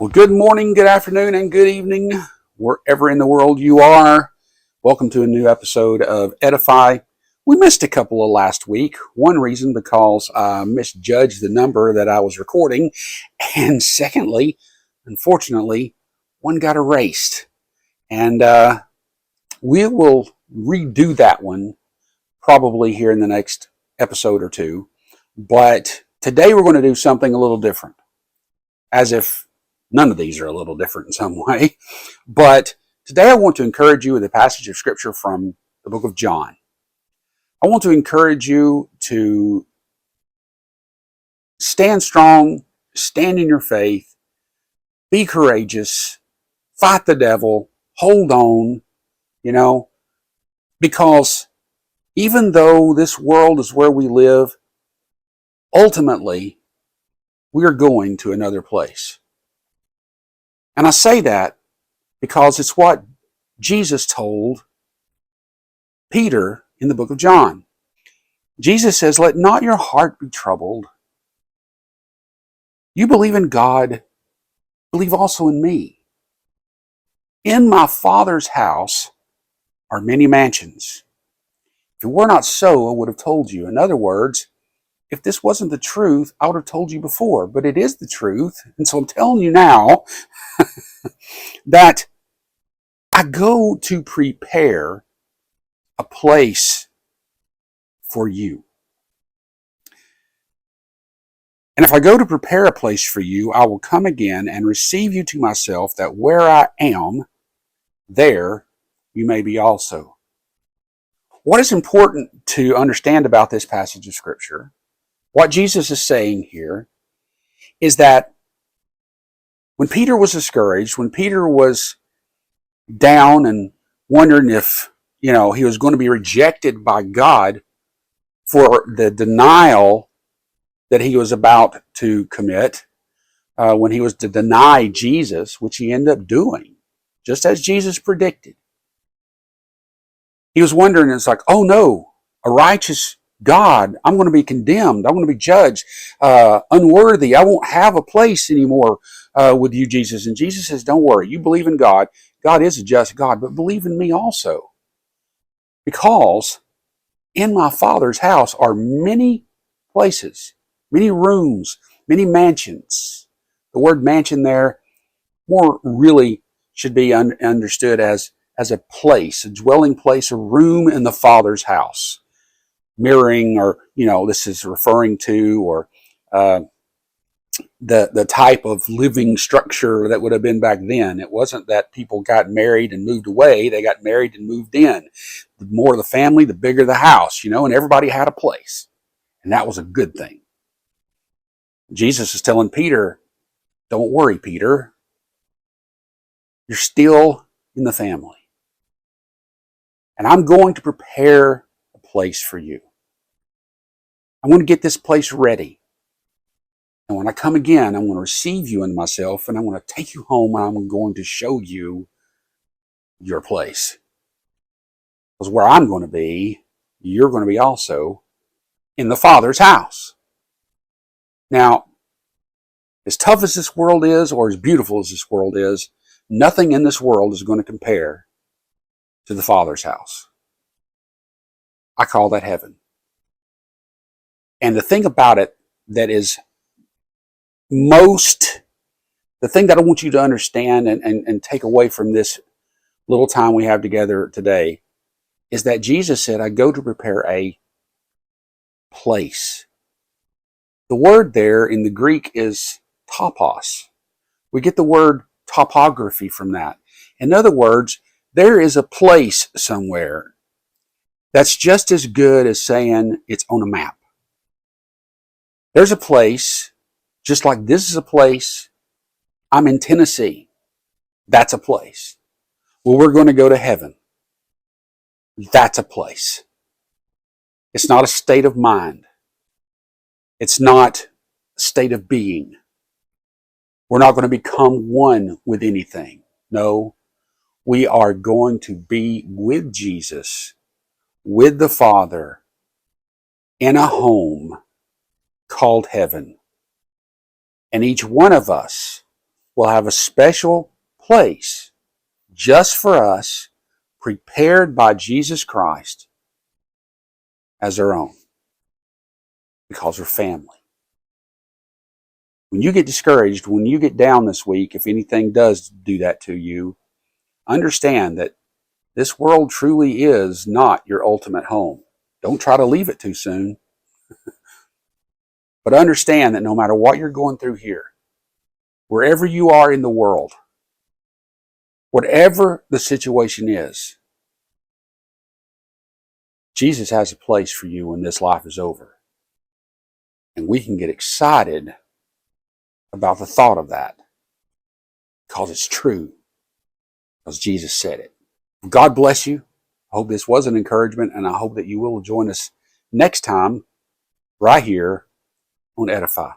Well, good morning, good afternoon, and good evening, wherever in the world you are. Welcome to a new episode of Edify. We missed a couple of last week. One reason because I misjudged the number that I was recording. And secondly, unfortunately, one got erased. And we will redo that one probably here in the next episode or two. But today we're going to do something a little different. As if none of these are a little different in some way. But today I want to encourage you with a passage of scripture from the book of John. I want to encourage you to stand strong, stand in your faith, be courageous, fight the devil, hold on, because even though this world is where we live, ultimately, we are going to another place. And I say that because it's what Jesus told Peter in the book of John. Jesus says, "Let not your heart be troubled. You believe in God, believe also in me. In my Father's house are many mansions. If it were not so, I would have told you." In other words, if this wasn't the truth, I would have told you before. But it is the truth. And so I'm telling you now that I go to prepare a place for you. And if I go to prepare a place for you, I will come again and receive you to myself, that where I am, there you may be also. What is important to understand about this passage of Scripture, what Jesus is saying here, is that when Peter was discouraged, when Peter was down and wondering if, he was going to be rejected by God for the denial that he was about to commit, when he was to deny Jesus, which he ended up doing, just as Jesus predicted. He was wondering, it's like, oh no, a righteous God, I'm going to be condemned, I'm going to be judged, unworthy, I won't have a place anymore with you, Jesus. And Jesus says, don't worry, you believe in God, God is a just God, but believe in me also. Because in my Father's house are many places, many rooms, many mansions. The word mansion there more really should be understood as a place, a dwelling place, a room in the Father's house. Mirroring, or, this is referring to, or the type of living structure that would have been back then. It wasn't that people got married and moved away. They got married and moved in. The more the family, the bigger the house, and everybody had a place. And that was a good thing. Jesus is telling Peter, don't worry, Peter. You're still in the family. And I'm going to prepare a place for you. I'm going to get this place ready. And when I come again, I'm going to receive you into myself, and I'm going to take you home, and I'm going to show you your place. Because where I'm going to be, you're going to be also in the Father's house. Now, as tough as this world is, or as beautiful as this world is, nothing in this world is going to compare to the Father's house. I call that heaven. And the thing about it that is the thing that I want you to understand and take away from this little time we have together today, is that Jesus said, I go to prepare a place. The word there in the Greek is topos. We get the word topography from that. In other words, there is a place somewhere that's just as good as saying it's on a map. There's a place, just like this is a place. I'm in Tennessee. That's a place. Well, we're going to go to heaven. That's a place. It's not a state of mind. It's not a state of being. We're not going to become one with anything. No, we are going to be with Jesus, with the Father, in a home called heaven. And each one of us will have a special place just for us, prepared by Jesus Christ as their own, because we're family. When you get discouraged, when you get down this week, if anything does do that to you, understand that this world truly is not your ultimate home. Don't try to leave it too soon. But understand that no matter what you're going through here, wherever you are in the world, whatever the situation is, Jesus has a place for you when this life is over. And we can get excited about the thought of that because it's true, because Jesus said it. God bless you. I hope this was an encouragement, and I hope that you will join us next time right here on Edify.